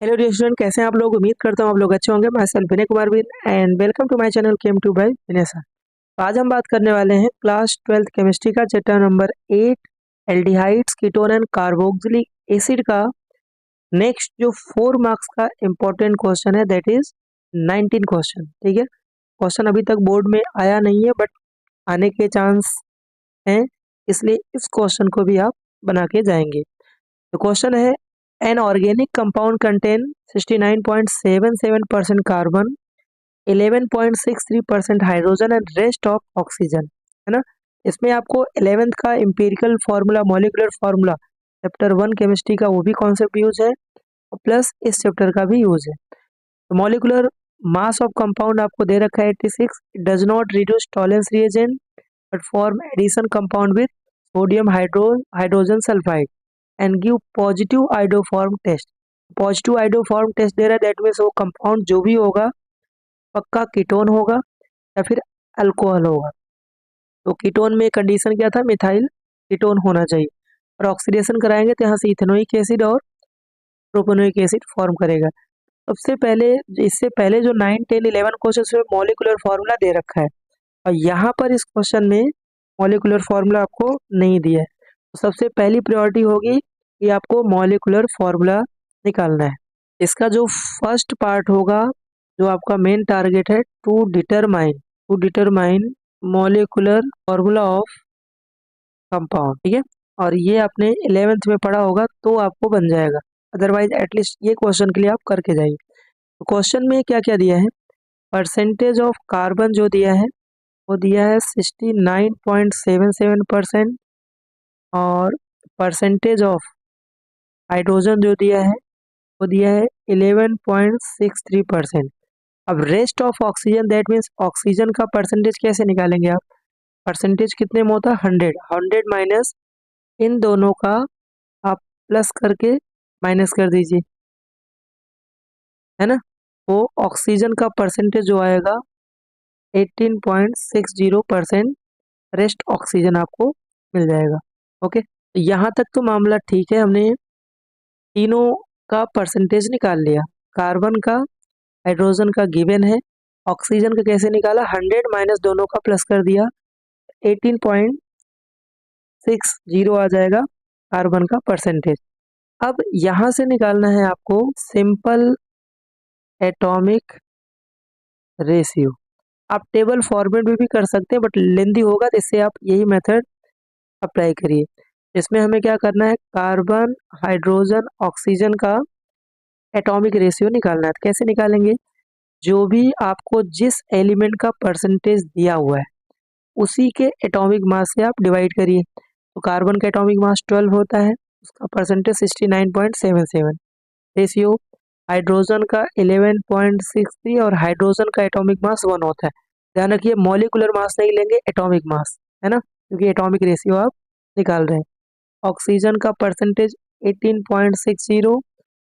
Hello dear student, कैसे हैं आप लोग। उम्मीद करता हूँ आप लोग अच्छे होंगे। मैं सेल्फ विनय कुमार विन and welcome to my channel chem to by Vinay sir. तो आज हम बात करने वाले हैं क्लास 12th केमिस्ट्री का chapter number 8 aldehydes ketone and carboxylic acid का नेक्स्ट जो 4 मार्क्स का इंपॉर्टेंट क्वेश्चन है, दैट इज 19 क्वेश्चन। ठीक है, क्वेश्चन अभी तक बोर्ड में आया नहीं है बट आने के चांस हैं, इसलिए इस क्वेश्चन को भी आप बना के जाएंगे। तो क्वेश्चन है, an organic compound contain 69.77% carbon, 11.63% hydrogen and rest of oxygen, है ना। इसमें आपको 11th का empirical formula, molecular formula chapter 1 chemistry का वो भी कॉन्सेप्ट यूज है, प्लस इस चैप्टर का भी यूज है। तो मॉलिक्यूलर मास ऑफ कंपाउंड आपको दे रखा है 86। It does not reduce Tollens reagent but form addition compound with sodium hydrogen sulphide and give positive iodoform test. Positive iodoform test दे रहा है, दैट मीन्स वो कंपाउंड जो भी होगा पक्का कीटोन होगा या फिर अल्कोहल होगा। तो कीटोन में कंडीशन क्या था, मिथाइल कीटोन होना चाहिए, और ऑक्सीडेशन कराएंगे तो यहाँ से इथेनोइक एसिड और प्रोपेनोइक एसिड फॉर्म करेगा। सबसे पहले, इससे पहले जो 9, 10, 11 क्वेश्चन में मॉलिक्यूलर फार्मूला दे रखा है, और यहाँ पर इस क्वेश्चन में मॉलिक्यूलर फार्मूला आपको नहीं दिया है। तो सबसे पहली प्रायोरिटी होगी कि आपको मॉलिक्यूलर फार्मूला निकालना है। इसका जो फर्स्ट पार्ट होगा, जो आपका मेन टारगेट है, to determine molecular formula of compound. ठीक है, और ये आपने 11th में पढ़ा होगा तो आपको बन जाएगा, अदरवाइज एटलीस्ट ये क्वेश्चन के लिए आप करके जाइए। तो क्वेश्चन में क्या क्या दिया है, परसेंटेज ऑफ कार्बन जो दिया है वो दिया है 69.77%, और परसेंटेज ऑफ हाइड्रोजन जो दिया है वो दिया है 11.63%। अब rest of oxygen, that means oxygen का परसेंटेज कैसे निकालेंगे आप, परसेंटेज कितने में होता है 100, 100 माइनस इन दोनों का आप प्लस करके माइनस कर दीजिए, है ना। वो ऑक्सीजन का परसेंटेज जो आएगा 18.60%, रेस्ट ऑक्सीजन आपको मिल जाएगा। ओके, तो यहाँ तक तो मामला ठीक है, हमने तीनों का परसेंटेज निकाल लिया। कार्बन का, हाइड्रोजन का गिवन है, ऑक्सीजन का कैसे निकाला, 100 माइनस दोनों का प्लस कर दिया, 18.60 आ जाएगा कार्बन का परसेंटेज। अब यहाँ से निकालना है आपको सिंपल एटॉमिक रेशियो। आप टेबल फॉर्मेट में भी कर सकते हैं बट लेंदी होगा, तो इससे आप यही मेथड अप्लाई करिए। इसमें हमें क्या करना है, कार्बन, हाइड्रोजन, ऑक्सीजन का एटॉमिक रेशियो निकालना है। तो कैसे निकालेंगे, जो भी आपको जिस एलिमेंट का परसेंटेज दिया हुआ है उसी के एटॉमिक मास से आप डिवाइड करिए। तो कार्बन का एटॉमिक मास 12 होता है, उसका परसेंटेज 69.77, रेशियो हाइड्रोजन का 11.63 और हाइड्रोजन का एटॉमिक मास 1 होता है। ध्यान रखिए मॉलिक्यूलर मास नहीं लेंगे, एटॉमिक मास, है ना, क्योंकि एटॉमिक रेशियो आप निकाल रहे हैं। ऑक्सीजन का परसेंटेज 18.60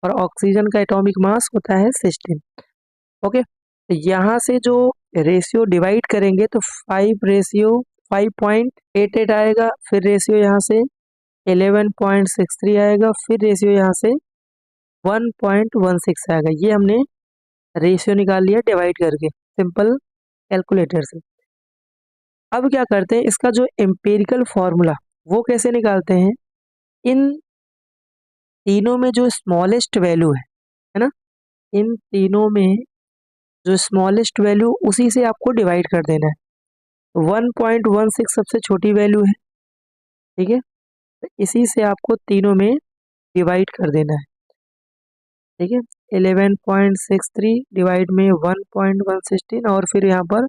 और ऑक्सीजन का एटॉमिक मास होता है 16। ओके, तो यहाँ से जो रेशियो डिवाइड करेंगे तो 5:5.88 आएगा, फिर रेशियो यहाँ से 11.63 आएगा, फिर रेशियो यहाँ से 1.16 आएगा। ये हमने रेशियो निकाल लिया डिवाइड करके सिंपल कैलकुलेटर से। अब क्या करते हैं, इसका जो एम्पिरिकल फॉर्मूला वो कैसे निकालते हैं, इन तीनों में जो स्मॉलेस्ट वैल्यू है ना, इन तीनों में जो स्मॉलेस्ट वैल्यू उसी से आपको डिवाइड कर देना है। तो 1.16 सबसे छोटी वैल्यू है, ठीक है, तो इसी से आपको तीनों में डिवाइड कर देना है। ठीक है, 11.63 डिवाइड में 1.116 और फिर यहाँ पर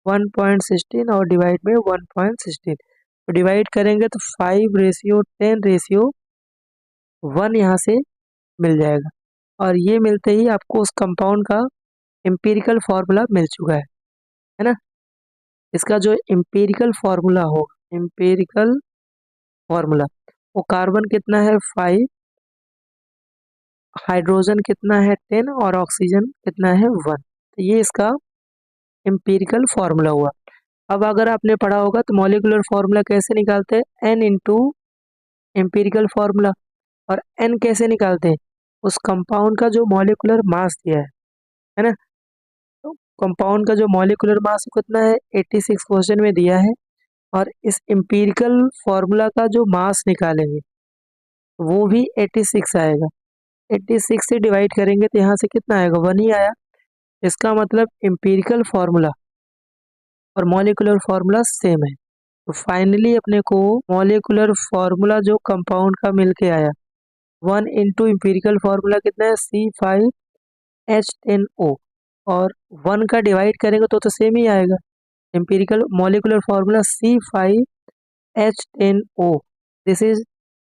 1.16 और डिवाइड में 1.16, तो डिवाइड करेंगे तो 5:10:1 यहाँ से मिल जाएगा। और ये मिलते ही आपको उस कंपाउंड का एम्पिरिकल फार्मूला मिल चुका है ना। इसका जो एम्पिरिकल फार्मूला हो, एम्पिरिकल फार्मूला, वो कार्बन कितना है 5, हाइड्रोजन कितना है 10 और ऑक्सीजन कितना है 1। तो ये इसका एम्पिरिकल फार्मूला हुआ। अब अगर आपने पढ़ा होगा तो मॉलिक्यूलर फार्मूला कैसे निकालते हैं, n इंटू एम्पिरिकल फार्मूला, और n कैसे निकालते हैं, उस कंपाउंड का जो मॉलिक्यूलर मास दिया है ना। तो कंपाउंड का जो मॉलिक्यूलर मास कितना है 86 क्वेश्चन में दिया है, और इस एम्पिरिकल फॉर्मूला का जो मास निकालेंगे वो भी 86 आएगा। 86 से डिवाइड करेंगे तो यहाँ से कितना आएगा, 1 ही आया। इसका मतलब एम्पिरिकल फॉर्मूला और मॉलिक्यूलर फॉर्मूला सेम है। तो फाइनली अपने को मॉलिक्यूलर फॉर्मूला जो कंपाउंड का मिलके आया 1 इंटू एम्पिरिकल फॉर्मूला कितना है C5H10O, और 1 का डिवाइड करेंगे तो सेम ही आएगा। Empirical molecular formula C5H10O, this is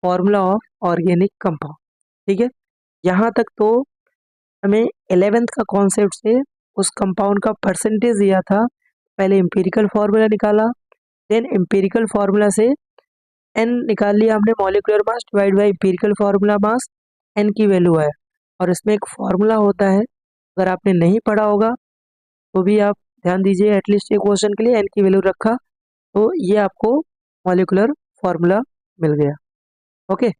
formula of organic compound. ठीक है, यहाँ तक तो हमें 11th का कॉन्सेप्ट से उस कंपाउंड का परसेंटेज दिया था। पहले एम्पिरिकल फार्मूला निकाला, देन एम्पिरिकल फार्मूला से n निकाल लिया हमने, molecular mass divide by empirical formula mass, n की वैल्यू है। और इसमें एक फार्मूला होता है, अगर आपने नहीं पढ़ा होगा तो भी आप ध्यान दीजिए, एटलीस्ट एक क्वेश्चन के लिए n की वैल्यू रखा तो ये आपको मॉलिक्यूलर फार्मूला मिल गया। ओके,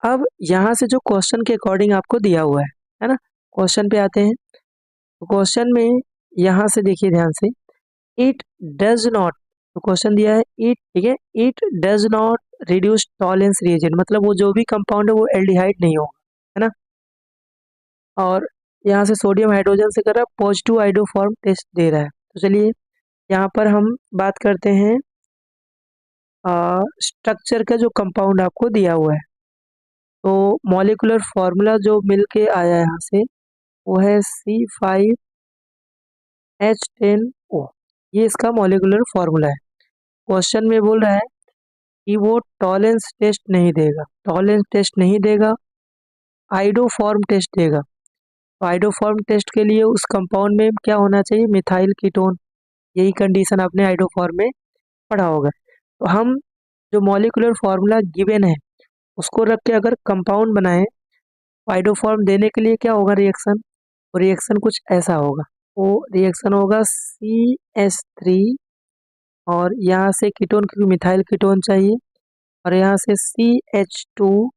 अब यहाँ से जो क्वेश्चन के अकॉर्डिंग आपको दिया हुआ है ना, क्वेश्चन पे आते हैं। तो क्वेश्चन में यहाँ से देखिए ध्यान से, इट डज नॉट, तो क्वेश्चन दिया है इट, ठीक है, it does not reduce Tollens reagent, मतलब वो जो भी कंपाउंड है वो एल्डिहाइड नहीं होगा, है ना। और यहाँ से सोडियम हाइड्रोजन से कर रहा है, पॉजिटिव आइडोफॉर्म टेस्ट दे रहा है। तो चलिए यहाँ पर हम बात करते हैं स्ट्रक्चर का, जो कंपाउंड आपको दिया हुआ है। तो मॉलिक्यूलर फॉर्मूला जो मिल के आया है यहाँ से वो है C5H10O, ये इसका मॉलिक्यूलर फॉर्मूला है। क्वेश्चन में बोल रहा है कि वो टॉलेंस टेस्ट नहीं देगा, टॉलेंस टेस्ट नहीं देगा, आइडोफॉर्म टेस्ट देगा। तो आइडोफॉर्म टेस्ट के लिए उस कंपाउंड में क्या होना चाहिए, मिथाइल कीटोन, यही कंडीशन आपने आइडोफॉर्म में पढ़ा होगा। तो हम जो मॉलिक्यूलर फॉर्मूला गिवन है उसको रख के अगर कंपाउंड बनाएं, आइडोफॉर्म देने के लिए क्या होगा रिएक्शन, वो रिएक्शन कुछ ऐसा होगा। वो रिएक्शन होगा CH3, और यहाँ से कीटोन, क्योंकि मिथाइल कीटोन चाहिए, और यहाँ से CH2,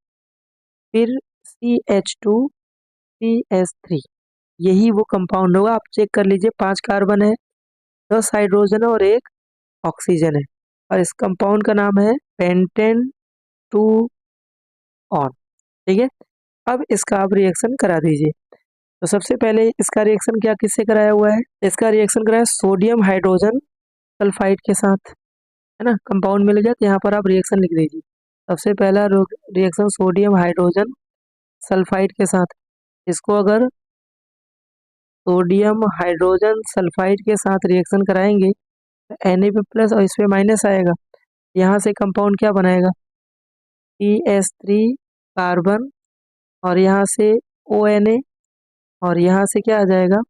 फिर CH2CH3, यही वो कंपाउंड होगा। आप चेक कर लीजिए, 5 कार्बन है, 10 हाइड्रोजन है और 1 ऑक्सीजन है, और इस कंपाउंड का नाम है पेंटेन 2 ऑन। ठीक है, अब इसका आप रिएक्शन करा दीजिए। तो सबसे पहले इसका रिएक्शन क्या किससे कराया हुआ है, इसका रिएक्शन कराया सोडियम हाइड्रोजन सल्फाइड के साथ, है ना। कंपाउंड मिल गया तो यहाँ पर आप रिएक्शन लिख दीजिए। सबसे पहला रिएक्शन सोडियम हाइड्रोजन सल्फाइड के साथ, इसको अगर सोडियम हाइड्रोजन सल्फाइड के साथ रिएक्शन कराएंगे तो Na पे प्लस और इस पे माइनस आएगा। यहाँ से कंपाउंड क्या बनाएगा, CH3 कार्बन, और यहाँ से ONA, और यहाँ से क्या आ जाएगा,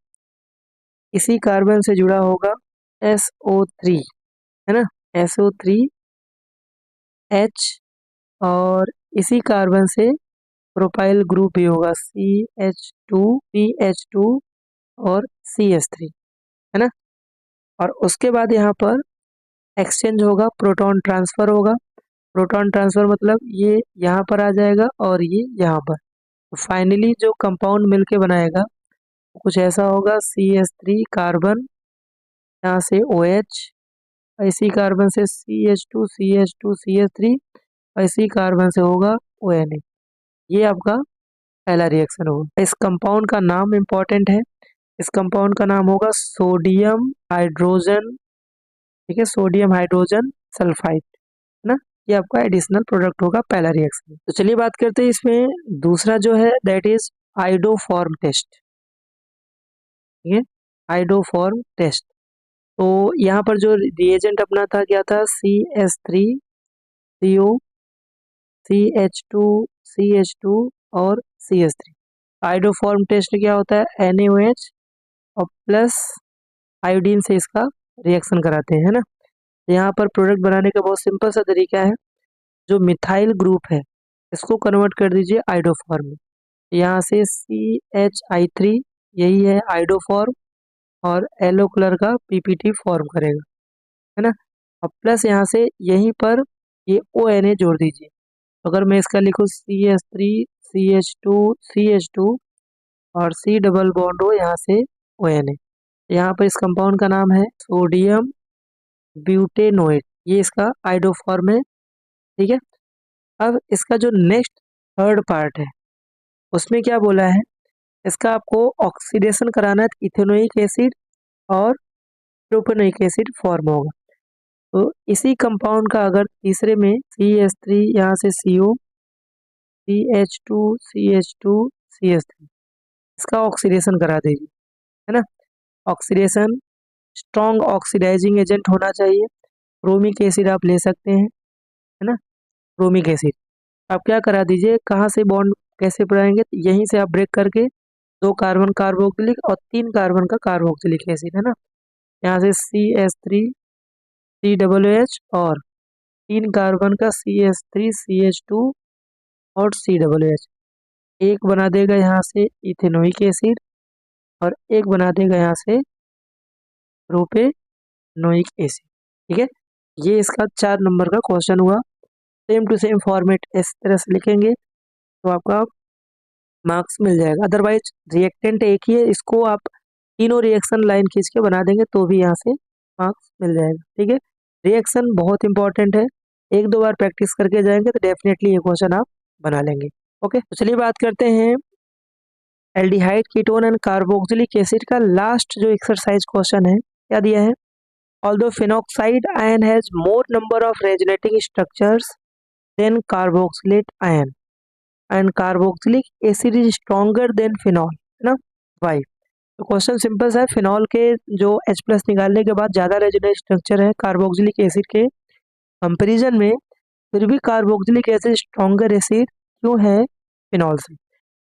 इसी कार्बन से जुड़ा होगा SO3, है ना, SO3H, और इसी कार्बन से प्रोपाइल ग्रुप भी होगा CH2CH2 और CH3, है ना। और उसके बाद यहाँ पर एक्सचेंज होगा, प्रोटॉन ट्रांसफर होगा। प्रोटॉन ट्रांसफर मतलब ये यहाँ पर आ जाएगा और ये यहाँ पर। तो फाइनली जो कंपाउंड मिलके बनाएगा कुछ ऐसा होगा, CH3 कार्बन, यहाँ से OH, इसी कार्बन से CH2CH2CH3, इसी कार्बन से होगा ONA। ये आपका पहला रिएक्शन होगा। इस कंपाउंड का नाम इंपॉर्टेंट है, इस कंपाउंड का नाम होगा सोडियम हाइड्रोजन, ठीक है, सोडियम हाइड्रोजन सल्फाइड, है ना। ये आपका एडिशनल प्रोडक्ट होगा, पहला रिएक्शन। तो चलिए बात करते हैं इसमें दूसरा जो है, दैट इज आइडोफॉर्म टेस्ट, ठीक है, आइडोफॉर्म टेस्ट। तो यहाँ पर जो रिएजेंट अपना था क्या था, CH3CO, CH2CH2 और CH3। आइडोफॉर्म टेस्ट क्या होता है, NaOH और प्लस आयोडीन से इसका रिएक्शन कराते हैं, है ना। यहाँ पर प्रोडक्ट बनाने का बहुत सिंपल सा तरीका है, जो मिथाइल ग्रुप है इसको कन्वर्ट कर दीजिए आइडोफॉर्म में। यहाँ से CHI3, यही है आइडोफॉर्म, और येलो कलर का PPT फॉर्म करेगा, है ना। और प्लस यहाँ से यहीं पर ये ONA जोड़ दीजिए, अगर मैं इसका लिखूँ CH3 CH2 CH2 और C डबल बॉन्ड हो यहाँ से ONA, यहाँ पर इस कंपाउंड का नाम है सोडियम ब्यूटेनोएट, ये इसका आइडोफॉर्म है। ठीक है, अब इसका जो नेक्स्ट थर्ड पार्ट है उसमें क्या बोला है, इसका आपको ऑक्सीडेशन कराना है, इथेनोइक एसिड और प्रोपेनोइक एसिड फॉर्म होगा। तो इसी कंपाउंड का अगर तीसरे में CH3 यहाँ से CO CH2 CH2 CH3, इसका ऑक्सीडेशन करा दीजिए, है ना। ऑक्सीडेशन स्ट्रॉन्ग ऑक्सीडाइजिंग एजेंट होना चाहिए, क्रोमिक एसिड आप ले सकते हैं, है ना। क्रोमिक एसिड आप क्या करा दीजिए, कहाँ से बॉन्ड कैसे बनाएंगे, तो यहीं से आप ब्रेक करके 2 कार्बन कार्बोक्सिलिक और 3 कार्बन का कार्बोक्सिलिक एसिड, है ना। यहाँ से CH3 COOH और 3 कार्बन का CH3 CH2 और COOH, एक बना देगा यहाँ से इथेनोइक एसिड और एक बना देगा यहाँ से प्रोपेनोइक एसिड। ठीक है, ये इसका 4 नंबर का क्वेश्चन हुआ। सेम टू सेम फॉर्मेट इस तरह से लिखेंगे तो आपका मार्क्स मिल जाएगा। अदरवाइज रिएक्टेंट एक ही है, इसको आप तीनों रिएक्शन लाइन खींच के बना देंगे तो भी यहाँ से मार्क्स मिल जाएगा। ठीक है, रिएक्शन बहुत इंपॉर्टेंट है, 1-2 बार प्रैक्टिस करके जाएंगे तो डेफिनेटली ये क्वेश्चन आप बना लेंगे। ओके, तो चलिए बात करते हैं aldehyde ketone and carboxylic acid का लास्ट जो एक्सरसाइज क्वेश्चन है। क्या दिया है, although phenoxide ion has more number of resonating structures than carboxylate ion and carboxylic acid is stronger than phenol, है ना। वाई? तो क्वेश्चन सिंपल सा है, फिनॉल के जो H+ निकालने के बाद ज़्यादा रेजोनेंट स्ट्रक्चर है कार्बोक्सिलिक एसिड के कंपैरिजन में, फिर भी कार्बोक्सिलिक एसिड स्ट्रॉन्गर एसिड क्यों है फिनॉल से।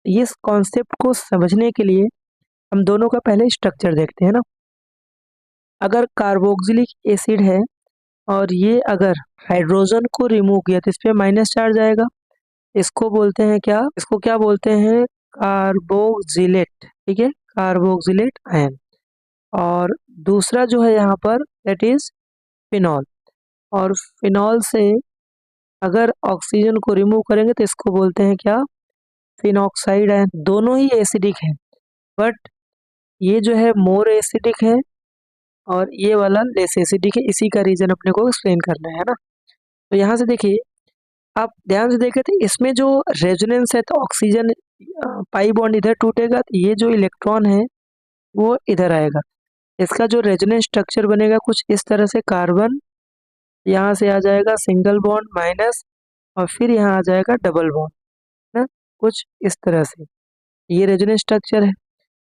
ये कॉन्सेप्ट को समझने के लिए हम दोनों का पहले स्ट्रक्चर देखते हैं ना। अगर कार्बोक्सिलिक एसिड है और ये अगर हाइड्रोजन को रिमूव किया तो इस पर माइनस चार्ज आएगा, इसको बोलते हैं क्या, इसको क्या बोलते हैं, कार्बोक्सिलेट। ठीक है, कार्बोक्सिलेट आयन। और दूसरा जो है यहाँ पर दैट इज फिनॉल, और फिनॉल से अगर ऑक्सीजन को रिमूव करेंगे तो इसको बोलते हैं क्या, फिनॉक्साइड आयन। दोनों ही एसिडिक है बट ये जो है मोर एसिडिक है और ये वाला लेस एसिडिक है, इसी का रीजन अपने को एक्सप्लेन करना है ना। तो यहाँ से देखिए, आप ध्यान से देखें तो इसमें जो रेजोनेंस है तो ऑक्सीजन पाई बॉन्ड इधर टूटेगा तो ये जो इलेक्ट्रॉन है वो इधर आएगा, इसका जो रेजोनेंस स्ट्रक्चर बनेगा कुछ इस तरह से, कार्बन यहाँ से आ जाएगा सिंगल बॉन्ड माइनस और फिर यहाँ आ जाएगा डबल बॉन्ड, है ना, कुछ इस तरह से ये रेजोनेंस स्ट्रक्चर है।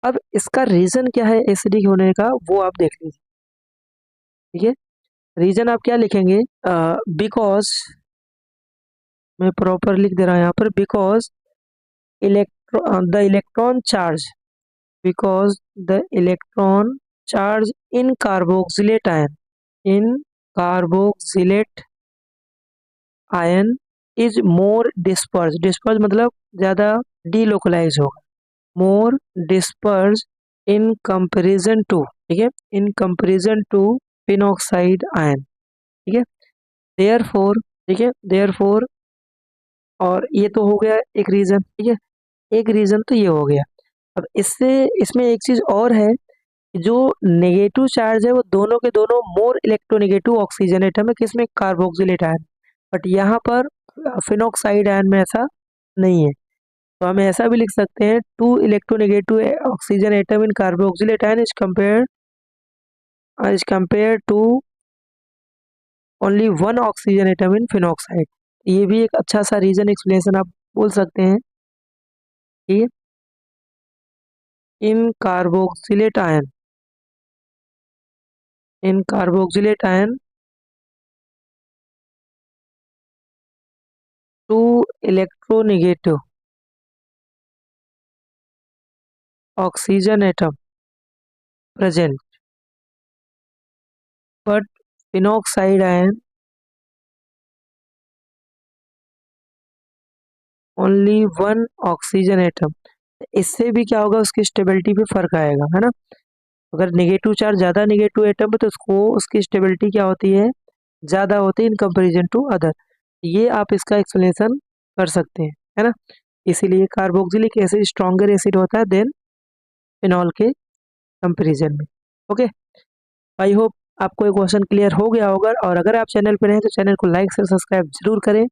अब इसका रीजन क्या है एसिडिक होने का वो आप देख लीजिए। ठीक है, रीजन आप क्या लिखेंगे, बिकॉज, मैं प्रॉपर लिख दे रहा हूँ यहाँ पर, because the electron charge, because the electron charge in carboxylate ion, in carboxylate ion is more disperse, disperse मतलब ज़्यादा डीलोकलाइज होगा, more disperse in comparison to, ठीक है, in comparison to phenoxide ion. ठीक है, देयरफॉर, ठीक है, देयरफॉर, और ये तो हो गया एक रीज़न। ठीक है, एक रीज़न तो ये हो गया। अब इससे इसमें एक चीज़ और है, जो नेगेटिव चार्ज है वो दोनों के दोनों मोर इलेक्ट्रोनेगेटिव ऑक्सीजन एटम है, किसमें, कार्बोक्सिलेट आयन, बट यहाँ पर फिनॉक्साइड आयन में ऐसा नहीं है। तो हम ऐसा भी लिख सकते हैं, 2 electronegative oxygen atom in carboxylate ion is compare to only 1 oxygen atom in phenoxide. ये भी एक अच्छा सा रीजन एक्सप्लेनेशन आप बोल सकते हैं कि in carboxylate ion, in carboxylate ion 2 electronegative oxygen atom present, but phenoxide ion only 1 oxygen atom. इससे भी क्या होगा, उसकी स्टेबिलिटी पे फर्क आएगा, है ना। अगर नेगेटिव चार्ज ज़्यादा नेगेटिव एटम है तो उसको उसकी स्टेबिलिटी क्या होती है, ज़्यादा होती है इन कंपेरिजन टू अदर। ये आप इसका एक्सप्लेनेशन कर सकते हैं, है ना। इसीलिए कार्बोक्सिलिक एसिड स्ट्रॉन्गर एसिड होता है देन फिनॉल के कंपेरिजन में। ओके, आई होप आपको ये क्वेश्चन क्लियर हो गया होगा, और अगर आप चैनल पर हैं तो चैनल को लाइक से सब्सक्राइब जरूर करें,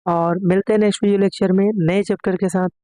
और मिलते हैं नेक्स्ट वीडियो लेक्चर में नए चैप्टर के साथ।